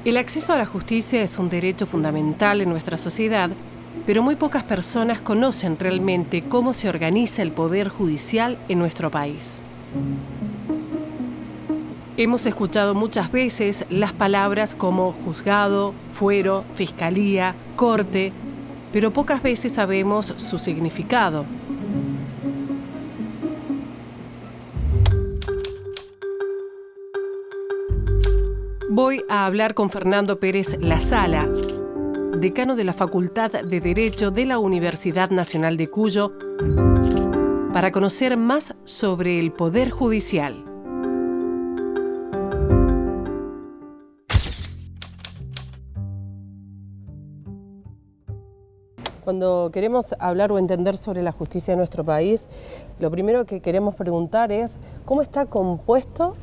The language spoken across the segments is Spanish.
El acceso a la justicia es un derecho fundamental en nuestra sociedad, pero muy pocas personas conocen realmente cómo se organiza el poder judicial en nuestro país. Hemos escuchado muchas veces las palabras como juzgado, fuero, fiscalía, corte, pero pocas veces sabemos su significado. Voy a hablar con Fernando Pérez Lasala, decano de la Facultad de Derecho de la Universidad Nacional de Cuyo, para conocer más sobre el Poder Judicial. Cuando queremos hablar o entender sobre la justicia de nuestro país, lo primero que queremos preguntar es ¿cómo está compuesto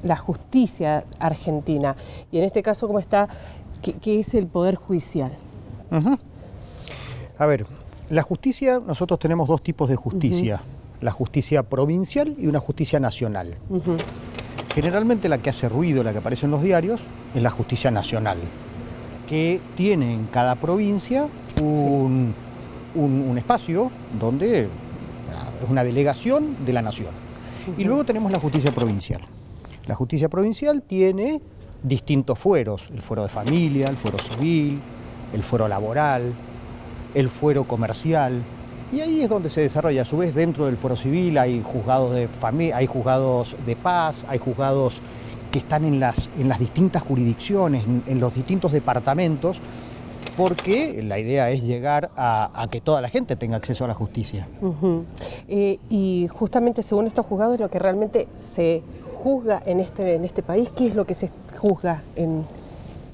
la justicia argentina? Y en este caso, ¿cómo está, qué es el Poder Judicial? A ver, la justicia, nosotros tenemos dos tipos de justicia, la justicia provincial y una justicia nacional. Generalmente la que hace ruido, la que aparece en los diarios, es la justicia nacional, que tiene en cada provincia un espacio donde es una delegación de la nación. Y luego tenemos la justicia provincial. La justicia provincial tiene distintos fueros, el fuero de familia, el fuero civil, el fuero laboral, el fuero comercial, y ahí es donde se desarrolla. A su vez, dentro del fuero civil hay juzgados de familia, hay juzgados de paz, hay juzgados que están en las distintas jurisdicciones, en los distintos departamentos, porque la idea es llegar a que toda la gente tenga acceso a la justicia. Y justamente según estos juzgados, lo que realmente se juzga en este país, ¿qué es lo que se juzga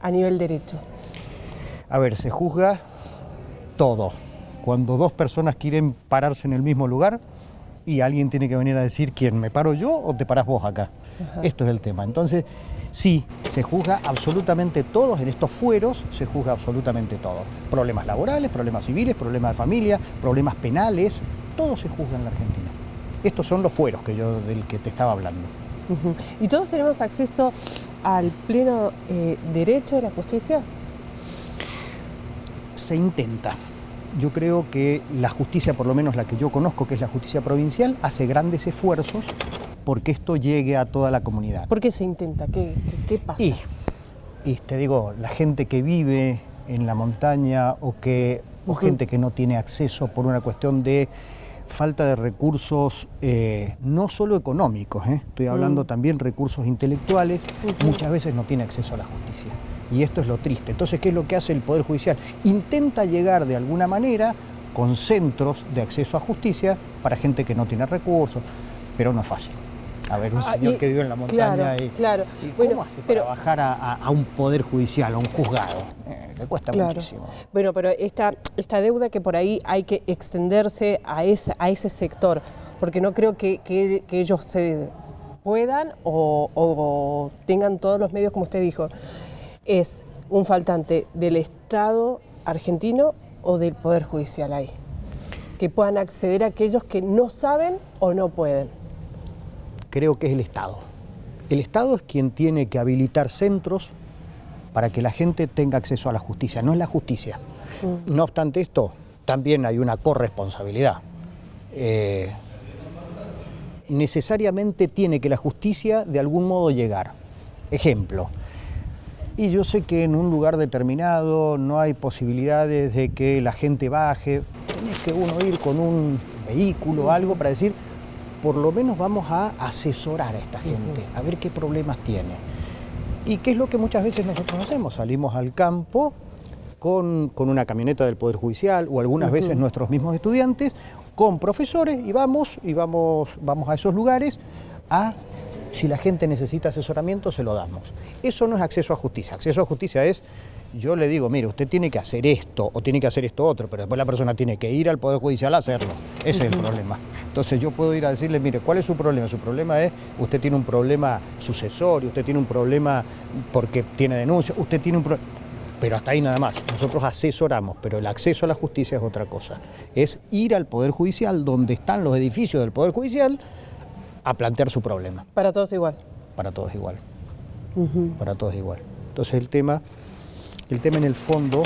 a nivel derecho? A ver, se juzga todo. Cuando dos personas quieren pararse en el mismo lugar y alguien tiene que venir a decir ¿quién, me paro yo o te parás vos acá? Esto es el tema. Entonces, sí, se juzga absolutamente todo, en estos fueros se juzga absolutamente todo. Problemas laborales, problemas civiles, problemas de familia, problemas penales, todo se juzga en la Argentina. Estos son los fueros del que te estaba hablando. ¿Y todos tenemos acceso al pleno derecho de la justicia? Se intenta. Yo creo que la justicia, por lo menos la que yo conozco, que es la justicia provincial, hace grandes esfuerzos porque esto llegue a toda la comunidad. ¿Por qué se intenta? ¿Qué pasa? Y te digo, la gente que vive en la montaña o gente que no tiene acceso por una cuestión de falta de recursos, no solo económicos, estoy hablando también recursos intelectuales, muchas veces no tiene acceso a la justicia. Y esto es lo triste. Entonces, ¿qué es lo que hace el Poder Judicial? Intenta llegar de alguna manera con centros de acceso a justicia para gente que no tiene recursos, pero no es fácil. A ver, un señor que vive en la montaña ¿y cómo hace para bajar a un Poder Judicial, a un juzgado? Le cuesta muchísimo. Bueno, pero esta deuda que por ahí hay que extenderse a ese sector, porque no creo que ellos se puedan o tengan todos los medios, como usted dijo. ¿Es un faltante del Estado argentino o del Poder Judicial ahí? Que puedan acceder a aquellos que no saben o no pueden. Creo que es el Estado. El Estado es quien tiene que habilitar centros para que la gente tenga acceso a la justicia, no es la justicia. No obstante esto, también hay una corresponsabilidad. Necesariamente tiene que la justicia de algún modo llegar. Ejemplo, y yo sé que en un lugar determinado no hay posibilidades de que la gente baje, tiene que uno ir con un vehículo o algo para decir, por lo menos vamos a asesorar a esta gente, a ver qué problemas tiene. Y qué es lo que muchas veces nosotros hacemos, salimos al campo con una camioneta del Poder Judicial o algunas veces nuestros mismos estudiantes, con profesores y vamos a esos lugares si la gente necesita asesoramiento, se lo damos. Eso no es acceso a justicia. Acceso a justicia es, yo le digo, mire, usted tiene que hacer esto o tiene que hacer esto otro, pero después la persona tiene que ir al Poder Judicial a hacerlo. Ese es el problema. Entonces yo puedo ir a decirle, mire, ¿cuál es su problema? Su problema es, usted tiene un problema sucesorio, usted tiene un problema porque tiene denuncia, usted tiene un problema... Pero hasta ahí nada más. Nosotros asesoramos, pero el acceso a la justicia es otra cosa. Es ir al Poder Judicial, donde están los edificios del Poder Judicial, a plantear su problema. Para todos igual. Para todos igual. Para todos igual. Entonces el tema en el fondo,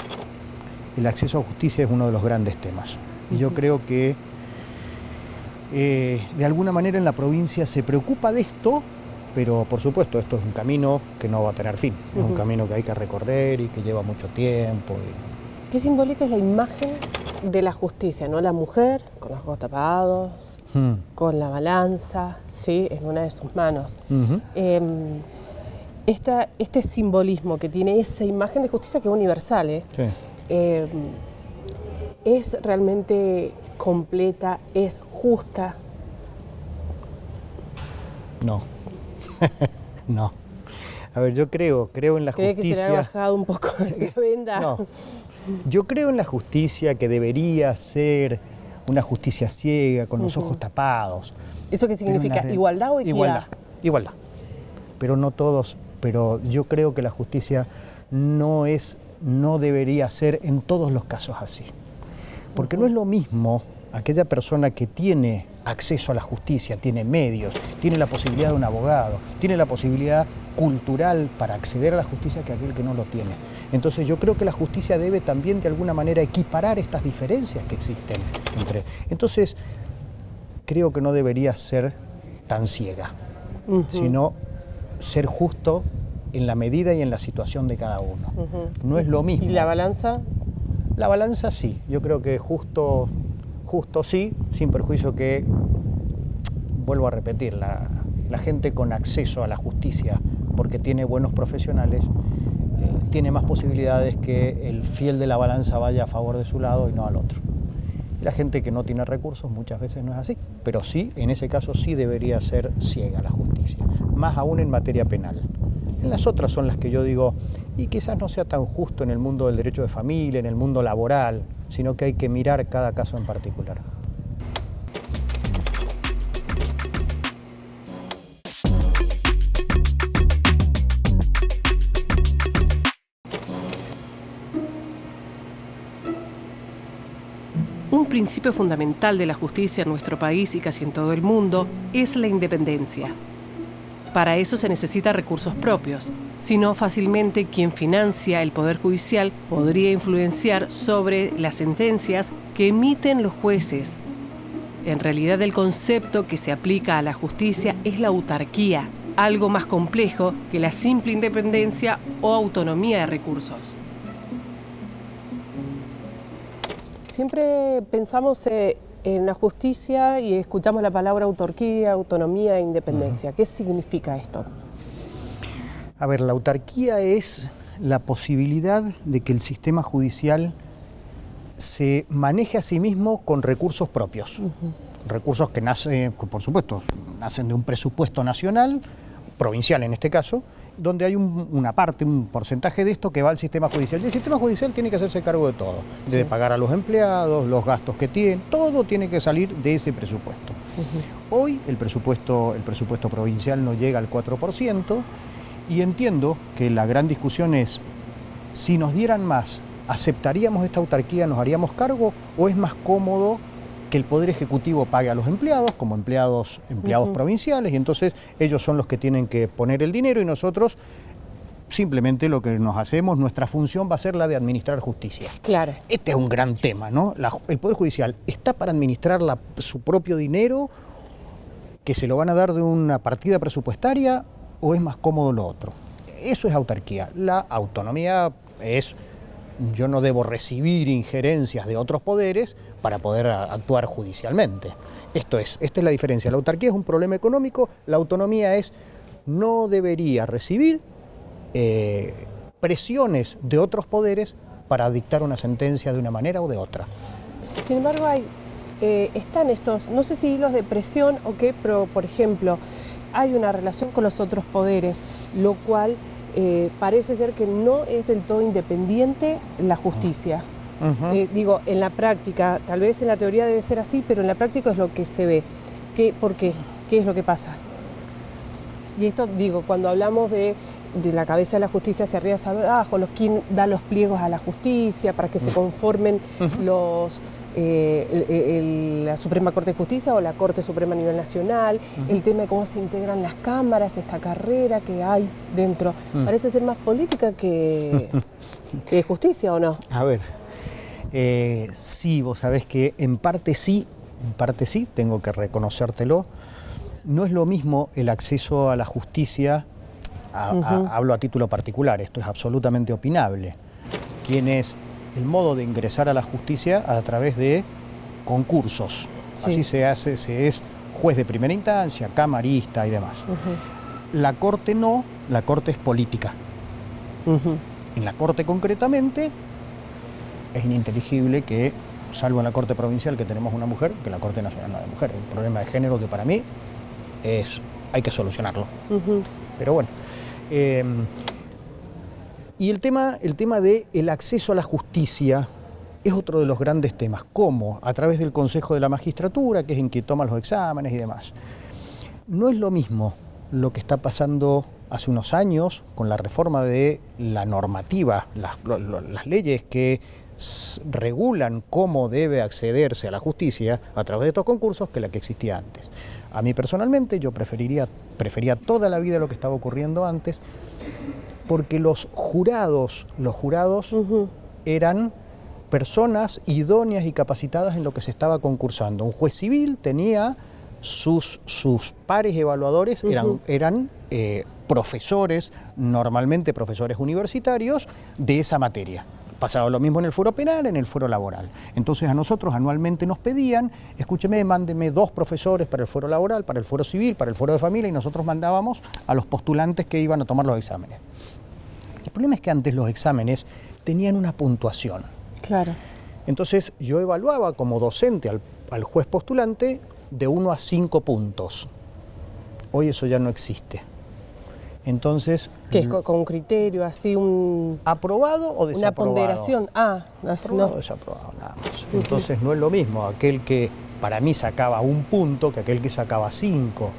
el acceso a justicia es uno de los grandes temas. Y yo creo que de alguna manera en la provincia se preocupa de esto, pero por supuesto esto es un camino que no va a tener fin. Es un camino que hay que recorrer y que lleva mucho tiempo. ¿Qué simbólica es la imagen de la justicia, ¿no? La mujer con los ojos tapados, con la balanza, ¿sí? En una de sus manos. Este simbolismo que tiene esa imagen de justicia que es universal, Sí. ¿Es realmente completa, es justa? No. No. A ver, yo creo en la ¿Cree justicia. que se le ha bajado un poco la venda? No. Yo creo en la justicia que debería ser una justicia ciega, con los ojos tapados. ¿Eso qué significa? ¿Igualdad o equidad? Igualdad. Pero no todos. Pero yo creo que la justicia no debería ser en todos los casos así. Porque no es lo mismo aquella persona que tiene acceso a la justicia, tiene medios, tiene la posibilidad de un abogado, tiene la posibilidad cultural para acceder a la justicia que aquel que no lo tiene. Entonces yo creo que la justicia debe también de alguna manera equiparar estas diferencias que existen entre. Entonces creo que no debería ser tan ciega, sino ser justo en la medida y en la situación de cada uno. No es lo mismo. ¿Y la balanza? La balanza sí, yo creo que justo sí, sin perjuicio que, vuelvo a repetir, la gente con acceso a la justicia, porque tiene buenos profesionales, tiene más posibilidades que el fiel de la balanza vaya a favor de su lado y no al otro. Y la gente que no tiene recursos muchas veces no es así, pero sí, en ese caso sí debería ser ciega la justicia, más aún en materia penal. En las otras son las que yo digo, y quizás no sea tan justo en el mundo del derecho de familia, en el mundo laboral, sino que hay que mirar cada caso en particular. Un principio fundamental de la justicia en nuestro país y casi en todo el mundo es la independencia. Para eso se necesita recursos propios, si no fácilmente quien financia el Poder Judicial podría influenciar sobre las sentencias que emiten los jueces. En realidad el concepto que se aplica a la justicia es la autarquía, algo más complejo que la simple independencia o autonomía de recursos. Siempre pensamos en la justicia y escuchamos la palabra autarquía, autonomía e independencia. ¿Qué significa esto? A ver, la autarquía es la posibilidad de que el sistema judicial se maneje a sí mismo con recursos propios. Recursos que nacen, por supuesto, nacen de un presupuesto nacional, provincial en este caso, donde hay una parte, un porcentaje de esto que va al sistema judicial. Y el sistema judicial tiene que hacerse cargo de todo, de pagar a los empleados, los gastos que tienen, todo tiene que salir de ese presupuesto. Hoy el presupuesto provincial no llega al 4%, y entiendo que la gran discusión es, si nos dieran más, ¿aceptaríamos esta autarquía, nos haríamos cargo, o es más cómodo que el Poder Ejecutivo pague a los empleados como empleados provinciales, y entonces ellos son los que tienen que poner el dinero y nosotros simplemente lo que nos hacemos, nuestra función va a ser la de administrar justicia? Claro. Este es un gran tema, ¿no? El Poder Judicial está para administrar su propio dinero, que se lo van a dar de una partida presupuestaria, o es más cómodo lo otro. Eso es autarquía. La autonomía es, yo no debo recibir injerencias de otros poderes para poder actuar judicialmente. Esta es la diferencia. La autarquía es un problema económico, la autonomía es, no debería recibir presiones de otros poderes para dictar una sentencia de una manera o de otra. Sin embargo, están estos, no sé si hilos de presión o qué, pero por ejemplo, hay una relación con los otros poderes, lo cual parece ser que no es del todo independiente la justicia. Digo, en la práctica, tal vez en la teoría debe ser así, pero en la práctica es lo que se ve. ¿Por qué? ¿Qué es lo que pasa? Y esto, digo, cuando hablamos de de la cabeza de la justicia hacia arriba hacia abajo, quién da los pliegos a la justicia para que se conformen la Suprema Corte de Justicia o la Corte Suprema a nivel nacional, el tema de cómo se integran las cámaras, esta carrera que hay dentro. Parece ser más política que justicia, ¿o no? A ver, sí, vos sabés que en parte sí, tengo que reconocértelo. No es lo mismo el acceso a la justicia, hablo a título particular, esto es absolutamente opinable, el modo de ingresar a la justicia a través de concursos. Sí. Así se hace, se es juez de primera instancia, camarista y demás. La Corte no, la Corte es política. En la Corte concretamente es ininteligible que, salvo en la Corte provincial que tenemos una mujer, que la Corte nacional no hay mujer. Un problema de género que para mí hay que solucionarlo. Pero bueno. Y el tema del acceso a la justicia es otro de los grandes temas. ¿Cómo? A través del Consejo de la Magistratura, que es en quien toma los exámenes y demás. No es lo mismo lo que está pasando hace unos años con la reforma de la normativa, las leyes que regulan cómo debe accederse a la justicia a través de estos concursos, que la que existía antes. A mí personalmente yo prefería toda la vida lo que estaba ocurriendo antes, porque los jurados eran personas idóneas y capacitadas en lo que se estaba concursando. Un juez civil tenía sus pares evaluadores, eran profesores, normalmente profesores universitarios, de esa materia. Pasaba lo mismo en el fuero penal, en el fuero laboral. Entonces a nosotros anualmente nos pedían, escúcheme, mándeme 2 profesores para el fuero laboral, para el fuero civil, para el fuero de familia, y nosotros mandábamos a los postulantes que iban a tomar los exámenes. El problema es que antes los exámenes tenían una puntuación. Claro. Entonces yo evaluaba como docente al juez postulante de 1 a 5 puntos. Hoy eso ya no existe. Entonces, que es con un criterio, así ¿aprobado o desaprobado? Una ponderación. Aprobado o desaprobado, nada más. Entonces no es lo mismo aquel que para mí sacaba 1 punto que aquel que sacaba 5.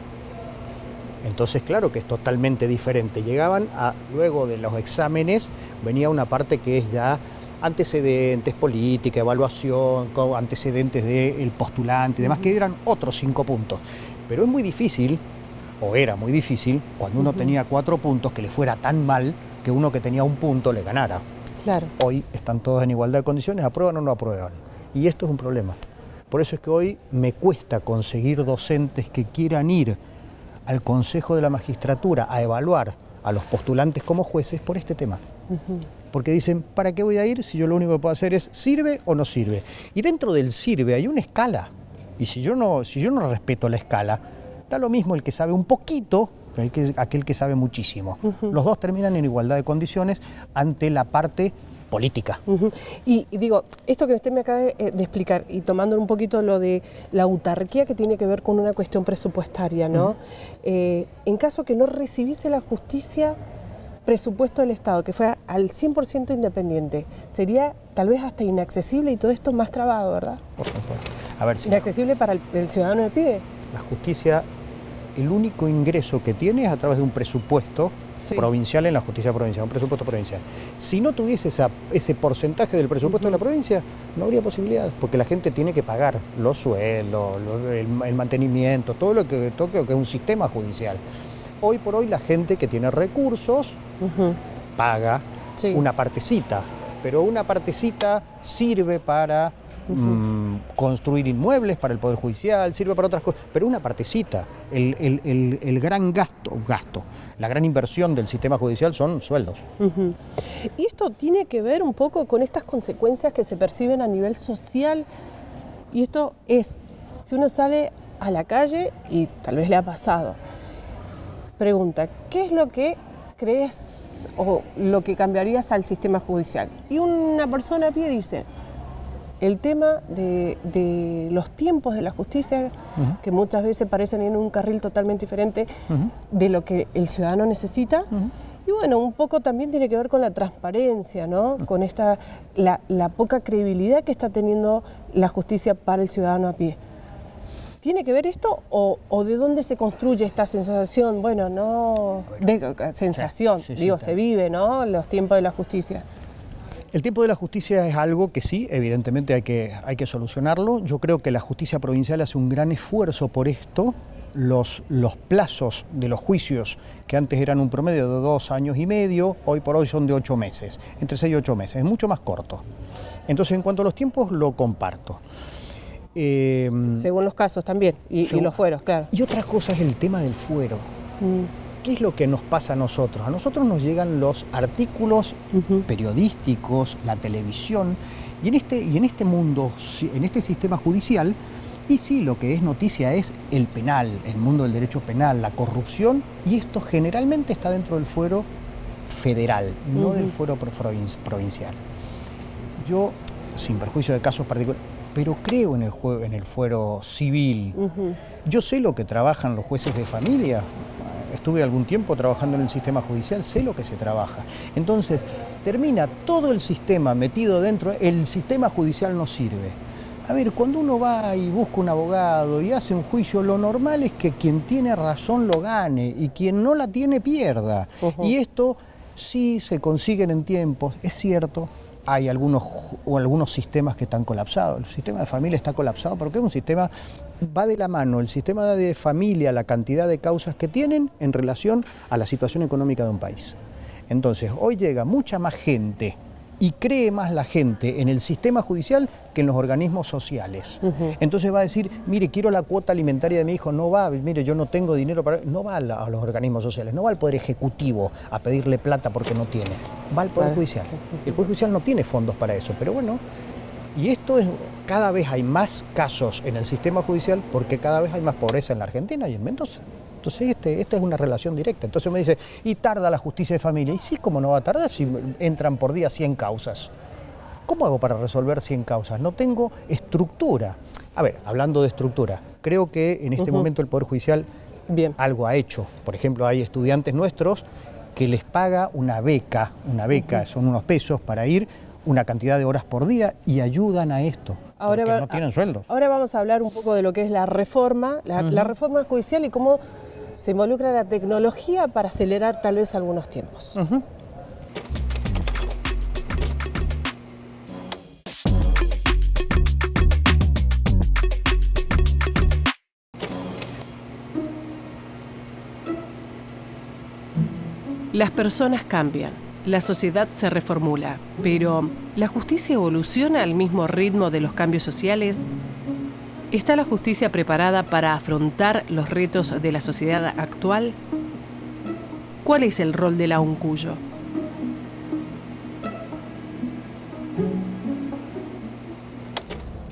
Entonces, claro que es totalmente diferente. Luego de los exámenes, venía una parte que es ya antecedentes, política, evaluación, antecedentes del postulante y demás, que eran otros 5 puntos. Pero es muy difícil, o era muy difícil, cuando uno tenía 4 puntos, que le fuera tan mal que uno que tenía 1 punto le ganara. Claro. Hoy están todos en igualdad de condiciones, aprueban o no aprueban. Y esto es un problema. Por eso es que hoy me cuesta conseguir docentes que quieran ir al Consejo de la Magistratura a evaluar a los postulantes como jueces por este tema. Porque dicen, ¿para qué voy a ir si yo lo único que puedo hacer es sirve o no sirve? Y dentro del sirve hay una escala. Y si yo no respeto la escala, da lo mismo el que sabe un poquito que aquel que sabe muchísimo. Los dos terminan en igualdad de condiciones ante la parte política. Y digo, esto que usted me acaba de explicar, y tomando un poquito lo de la autarquía que tiene que ver con una cuestión presupuestaria, ¿no? En caso que no recibiese la justicia presupuesto del Estado, que fuera al 100% independiente, sería tal vez hasta inaccesible y todo esto más trabado, ¿verdad? Por supuesto. A ver, si inaccesible para el ciudadano de pie. La justicia, el único ingreso que tiene es a través de un presupuesto provincial en la justicia provincial, un presupuesto provincial. Si no tuviese ese porcentaje del presupuesto de la provincia, no habría posibilidades, porque la gente tiene que pagar los sueldos, el mantenimiento, todo lo que toque, que es un sistema judicial. Hoy por hoy la gente que tiene recursos paga una partecita, pero una partecita sirve para construir inmuebles para el Poder Judicial, sirve para otras cosas, pero una partecita. El gran gasto, la gran inversión del sistema judicial son sueldos. Y esto tiene que ver un poco con estas consecuencias que se perciben a nivel social, y esto es, si uno sale a la calle, y tal vez le ha pasado, pregunta, ¿qué es lo que crees o lo que cambiarías al sistema judicial? Y una persona a pie dice, el tema de los tiempos de la justicia, que muchas veces parecen en un carril totalmente diferente de lo que el ciudadano necesita. Y bueno, un poco también tiene que ver con la transparencia, ¿no? Con la poca credibilidad que está teniendo la justicia para el ciudadano a pie. ¿Tiene que ver esto o de dónde se construye esta sensación? Bueno, no... sensación, se vive, ¿no? Los tiempos de la justicia. El tiempo de la justicia es algo que sí, evidentemente hay que solucionarlo. Yo creo que la justicia provincial hace un gran esfuerzo por esto. Los plazos de los juicios, que antes eran un promedio de 2 años y medio, hoy por hoy son de 8 meses, entre 6 y 8 meses, es mucho más corto. Entonces, en cuanto a los tiempos, lo comparto. Según los casos también, y los fueros, claro. Y otra cosa es el tema del fuero. ¿Qué es lo que nos pasa a nosotros? A nosotros nos llegan los artículos periodísticos, la televisión, y en este mundo, en este sistema judicial, y sí, lo que es noticia es el penal, el mundo del derecho penal, la corrupción, y esto generalmente está dentro del fuero federal, no del fuero provincial. Yo, sin perjuicio de casos particulares, pero creo en el fuero civil. Yo sé lo que trabajan los jueces de familia, estuve algún tiempo trabajando en el sistema judicial, sé lo que se trabaja. Entonces, termina todo el sistema metido dentro, el sistema judicial no sirve. A ver, cuando uno va y busca un abogado y hace un juicio, lo normal es que quien tiene razón lo gane y quien no la tiene pierda. Y esto sí se consiguen en tiempos, es cierto. Hay algunos sistemas que están colapsados. El sistema de familia está colapsado porque es un sistema, va de la mano el sistema de familia, la cantidad de causas que tienen en relación a la situación económica de un país. Entonces, hoy llega mucha más gente y cree más la gente en el sistema judicial que en los organismos sociales. Entonces va a decir, mire, quiero la cuota alimentaria de mi hijo, no va, mire, yo no tengo dinero para... No va a los organismos sociales, no va al Poder Ejecutivo a pedirle plata porque no tiene, va al Poder Judicial. El Poder Judicial no tiene fondos para eso, pero bueno, y esto es, cada vez hay más casos en el sistema judicial porque cada vez hay más pobreza en la Argentina y en Mendoza. Entonces esta es una relación directa. Entonces me dice, y tarda la justicia de familia. Y sí, ¿cómo no va a tardar si entran por día 100 causas? ¿Cómo hago para resolver 100 causas? No tengo estructura. A ver, hablando de estructura, creo que en este momento el Poder Judicial algo ha hecho. Por ejemplo, hay estudiantes nuestros que les paga una beca, son unos pesos para ir una cantidad de horas por día y ayudan a esto. Porque no tienen sueldos. Ahora vamos a hablar un poco de lo que es la reforma, la reforma judicial y cómo se involucra la tecnología para acelerar tal vez algunos tiempos. Las personas cambian, la sociedad se reformula, pero ¿la justicia evoluciona al mismo ritmo de los cambios sociales? ¿Está la justicia preparada para afrontar los retos de la sociedad actual? ¿Cuál es el rol de la UNCUYO?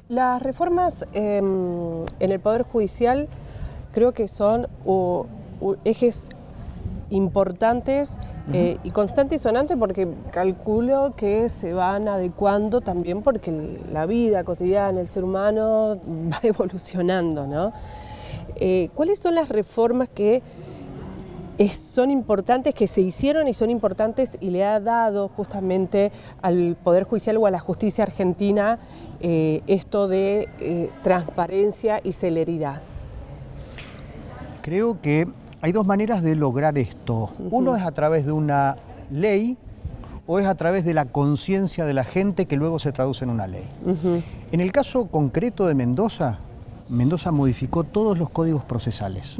Las reformas en el Poder Judicial creo que son ejes importantes y constantes y sonantes porque calculo que se van adecuando también porque la vida cotidiana, el ser humano va evolucionando, ¿no? ¿Cuáles son las reformas que son importantes, que se hicieron y son importantes y le ha dado justamente al Poder Judicial o a la justicia argentina esto de transparencia y celeridad? Creo que hay dos maneras de lograr esto. Uno es a través de una ley o es a través de la conciencia de la gente que luego se traduce en una ley. En el caso concreto de Mendoza, Mendoza modificó todos los códigos procesales.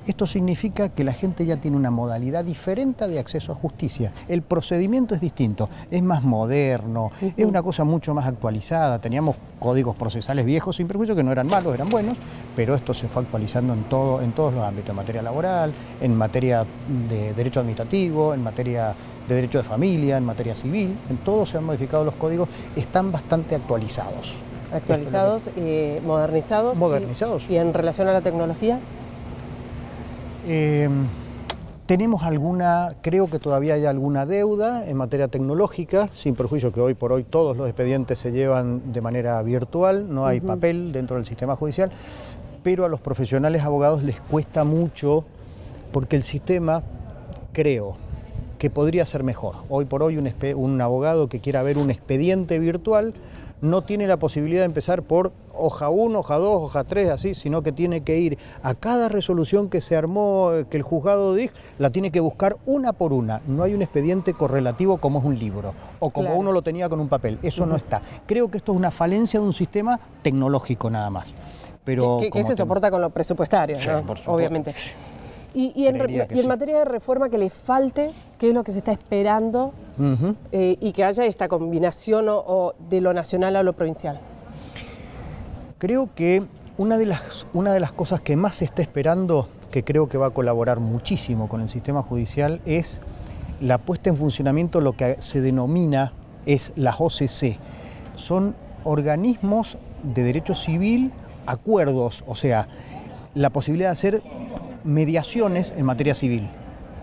Esto significa que la gente ya tiene una modalidad diferente de acceso a justicia. El procedimiento es distinto, es más moderno, es una cosa mucho más actualizada. Teníamos códigos procesales viejos, sin perjuicio, que no eran malos, eran buenos, pero esto se fue actualizando en todos los ámbitos, en materia laboral, en materia de derecho administrativo, en materia de derecho de familia, en materia civil, en todo se han modificado los códigos, están bastante actualizados. Actualizados, modernizados. Modernizados. ¿Y en relación a la tecnología? Tenemos creo que todavía hay alguna deuda en materia tecnológica, sin perjuicio que hoy por hoy todos los expedientes se llevan de manera virtual, no hay papel dentro del sistema judicial, pero a los profesionales abogados les cuesta mucho porque el sistema, creo, que podría ser mejor. Hoy por hoy un abogado que quiera ver un expediente virtual no tiene la posibilidad de empezar por hoja 1, hoja 2, hoja 3, así, sino que tiene que ir a cada resolución que se armó, que el juzgado dijo, la tiene que buscar una por una. No hay un expediente correlativo como es un libro, o como Claro. uno lo tenía con un papel. Eso no está. Creo que esto es una falencia de un sistema tecnológico nada más. Pero Que como se soporta con lo presupuestario, Sí, ¿no? por supuesto. Obviamente. Y en Creería que y en sí. materia de reforma que le falte, ¿qué es lo que se está esperando Ujú. y que haya esta combinación o de lo nacional a lo provincial? Creo que una de las cosas que más se está esperando, que creo que va a colaborar muchísimo con el sistema judicial, es la puesta en funcionamiento de lo que se denomina es las OCC. Son organismos de derecho civil, acuerdos, o sea, la posibilidad de hacer mediaciones en materia civil.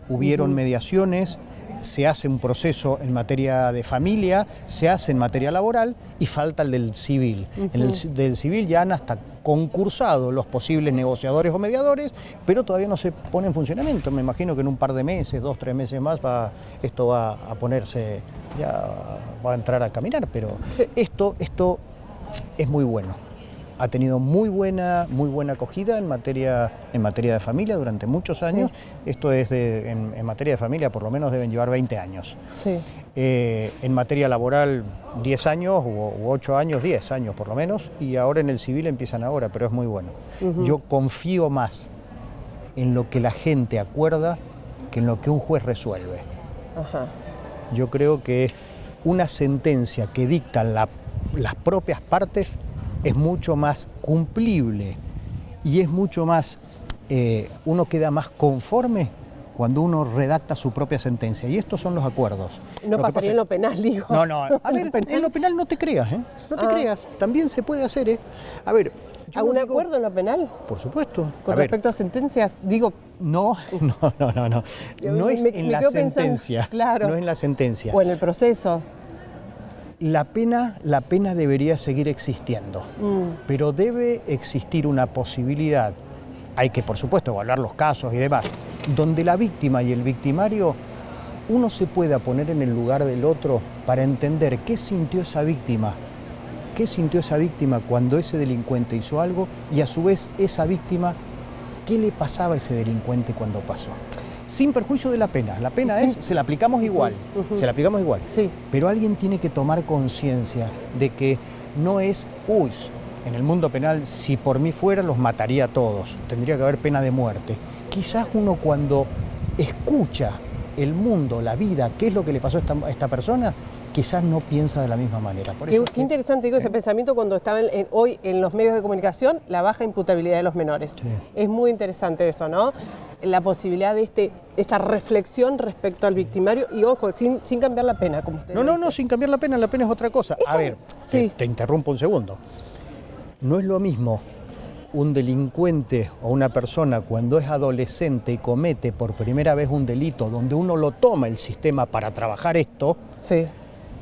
Hubieron mediaciones, se hace un proceso en materia de familia, se hace en materia laboral y falta el del civil. En el del civil ya han hasta concursado los posibles negociadores o mediadores, pero todavía no se pone en funcionamiento. Me imagino que en un par de meses, 2, 3 meses más, esto va a ponerse, ya va a entrar a caminar, pero esto es muy bueno. Ha tenido muy buena acogida en materia de familia durante muchos años. Esto es en materia de familia, por lo menos deben llevar 20 años. Sí. En materia laboral, 10 años, u 8 años, 10 años por lo menos, y ahora en el civil empiezan ahora, pero es muy bueno. Yo confío más en lo que la gente acuerda que en lo que un juez resuelve. Ajá. Yo creo que una sentencia que dictan las propias partes es mucho más cumplible y es mucho más, uno queda más conforme cuando uno redacta su propia sentencia. Y estos son los acuerdos. No pasaría en lo penal, digo. No, a ver, en lo penal no te creas, ¿eh? No te creas, también se puede hacer, ¿eh? A ver, yo ¿Algún no digo- acuerdo en lo penal? Por supuesto. Con A ver, respecto a sentencias, digo, no. Yo No es me en la quedo pensando, sentencia. claro. No es en la sentencia. o en el proceso. La pena debería seguir existiendo, pero debe existir una posibilidad, hay que por supuesto evaluar los casos y demás, donde la víctima y el victimario, uno se pueda poner en el lugar del otro para entender qué sintió esa víctima cuando ese delincuente hizo algo y a su vez esa víctima, qué le pasaba a ese delincuente cuando pasó. Sin perjuicio de la pena. La pena Sí. se la aplicamos igual, se la aplicamos igual. Sí. Pero alguien tiene que tomar conciencia de que no es, en el mundo penal, si por mí fuera, los mataría a todos. Tendría que haber pena de muerte. Quizás uno cuando escucha el mundo, la vida, qué es lo que le pasó a esta persona, quizás no piensa de la misma manera. Por eso Qué interesante, digo, ese pensamiento cuando estaba hoy en los medios de comunicación, la baja imputabilidad de los menores. Sí. Es muy interesante eso, ¿no? La posibilidad de esta reflexión respecto al victimario y, ojo, sin cambiar la pena, como usted No, dice. sin cambiar la pena es otra cosa. A ver, sí. te interrumpo un segundo. No es lo mismo un delincuente o una persona cuando es adolescente y comete por primera vez un delito donde uno lo toma el sistema para trabajar esto, Sí.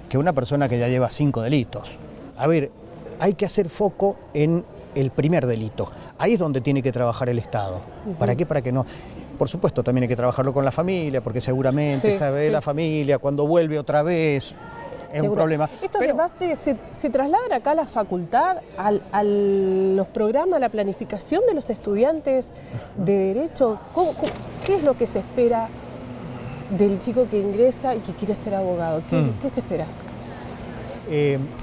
que una persona que ya lleva 5 delitos. A ver, hay que hacer foco en el primer delito. Ahí es donde tiene que trabajar el Estado. ¿Para qué? Para que no... Por supuesto, también hay que trabajar con la familia, porque seguramente Sí, sabe sí. la familia, cuando vuelve otra vez, es un Seguro. problema. Estos Pero- debates se trasladan acá a la facultad, a los programas, a la planificación de los estudiantes de Derecho. ¿Qué es lo que se espera del chico que ingresa y que quiere ser abogado? ¿Qué se espera?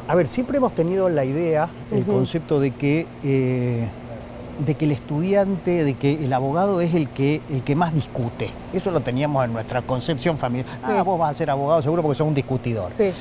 A ver, siempre hemos tenido la idea, el concepto de que el estudiante, de que el abogado es el que más discute. Eso lo teníamos en nuestra concepción familiar. Sí. Vos vas a ser abogado seguro porque sos un discutidor. Sí.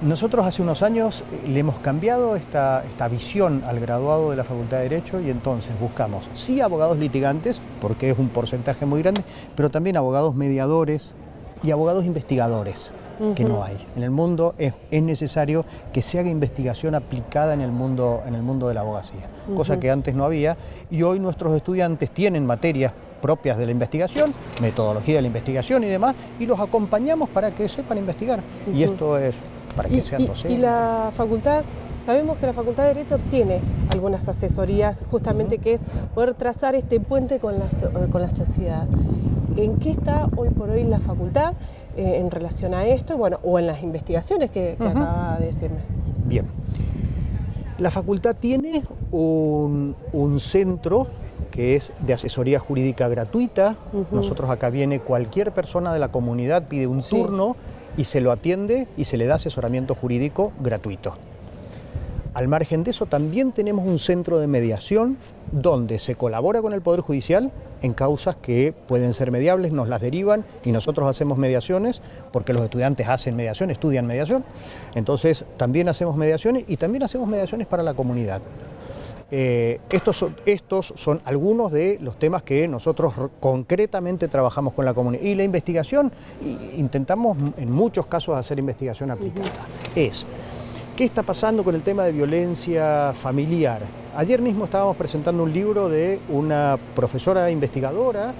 Nosotros hace unos años le hemos cambiado esta visión al graduado de la Facultad de Derecho y entonces buscamos sí abogados litigantes, porque es un porcentaje muy grande, pero también abogados mediadores y abogados investigadores, que no hay. En el mundo es necesario que se haga investigación aplicada en el mundo de la abogacía, cosa que antes no había, y hoy nuestros estudiantes tienen materias propias de la investigación, metodología de la investigación y demás, y los acompañamos para que sepan investigar. Y esto es para que sean docentes. Y la facultad, sabemos que la Facultad de Derecho tiene algunas asesorías, justamente que es poder trazar este puente con la sociedad. ¿En qué está hoy por hoy la facultad en relación a esto? Bueno, o en las investigaciones que acaba de decirme. Bien. La facultad tiene un centro que es de asesoría jurídica gratuita. Nosotros acá viene cualquier persona de la comunidad, pide un turno y se lo atiende y se le da asesoramiento jurídico gratuito. Al margen de eso, también tenemos un centro de mediación donde se colabora con el Poder Judicial en causas que pueden ser mediables, nos las derivan y nosotros hacemos mediaciones, porque los estudiantes hacen mediación, estudian mediación. Entonces, también hacemos mediaciones y también hacemos mediaciones para la comunidad. Estos son algunos de los temas que nosotros concretamente trabajamos con la comunidad. Y la investigación, intentamos en muchos casos hacer investigación aplicada. ¿Qué está pasando con el tema de violencia familiar? Ayer mismo estábamos presentando un libro de una profesora investigadora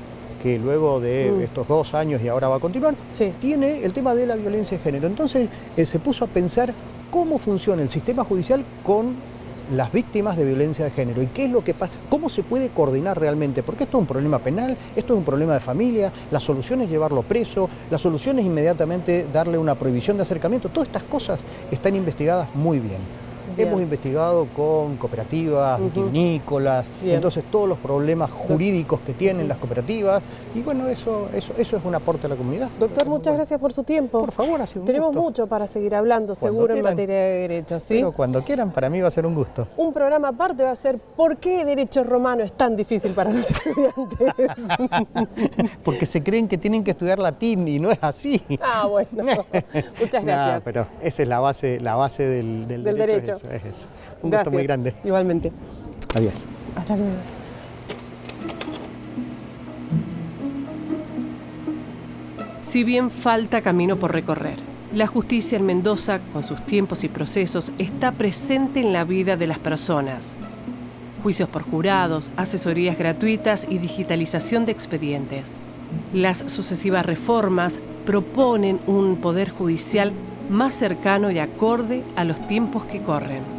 que luego de estos 2 años y ahora va a continuar, tiene el tema de la violencia de género. Entonces se puso a pensar cómo funciona el sistema judicial con las víctimas de violencia de género y qué es lo que pasa, cómo se puede coordinar realmente, porque esto es un problema penal, esto es un problema de familia, la solución es llevarlo preso, la solución es inmediatamente darle una prohibición de acercamiento. Todas estas cosas están investigadas muy bien. Hemos investigado con cooperativas, vitivinícolas, entonces todos los problemas jurídicos que tienen las cooperativas, y bueno, eso es un aporte a la comunidad. Doctor, muchas gracias por su tiempo. Por favor, ha sido un Tenemos gusto. Mucho para seguir hablando, seguro, en materia de derechos, ¿sí? Pero cuando quieran, para mí va a ser un gusto. Un programa aparte va a ser ¿por qué derecho romano es tan difícil para los estudiantes? Porque se creen que tienen que estudiar latín y no es así. Ah, bueno. Muchas gracias. No, pero esa es la base del derecho. Es eso. Un gusto muy grande. Igualmente. Adiós. Hasta luego. Si bien falta camino por recorrer, la justicia en Mendoza, con sus tiempos y procesos, está presente en la vida de las personas. Juicios por jurados, asesorías gratuitas y digitalización de expedientes. Las sucesivas reformas proponen un poder judicial más cercano y acorde a los tiempos que corren.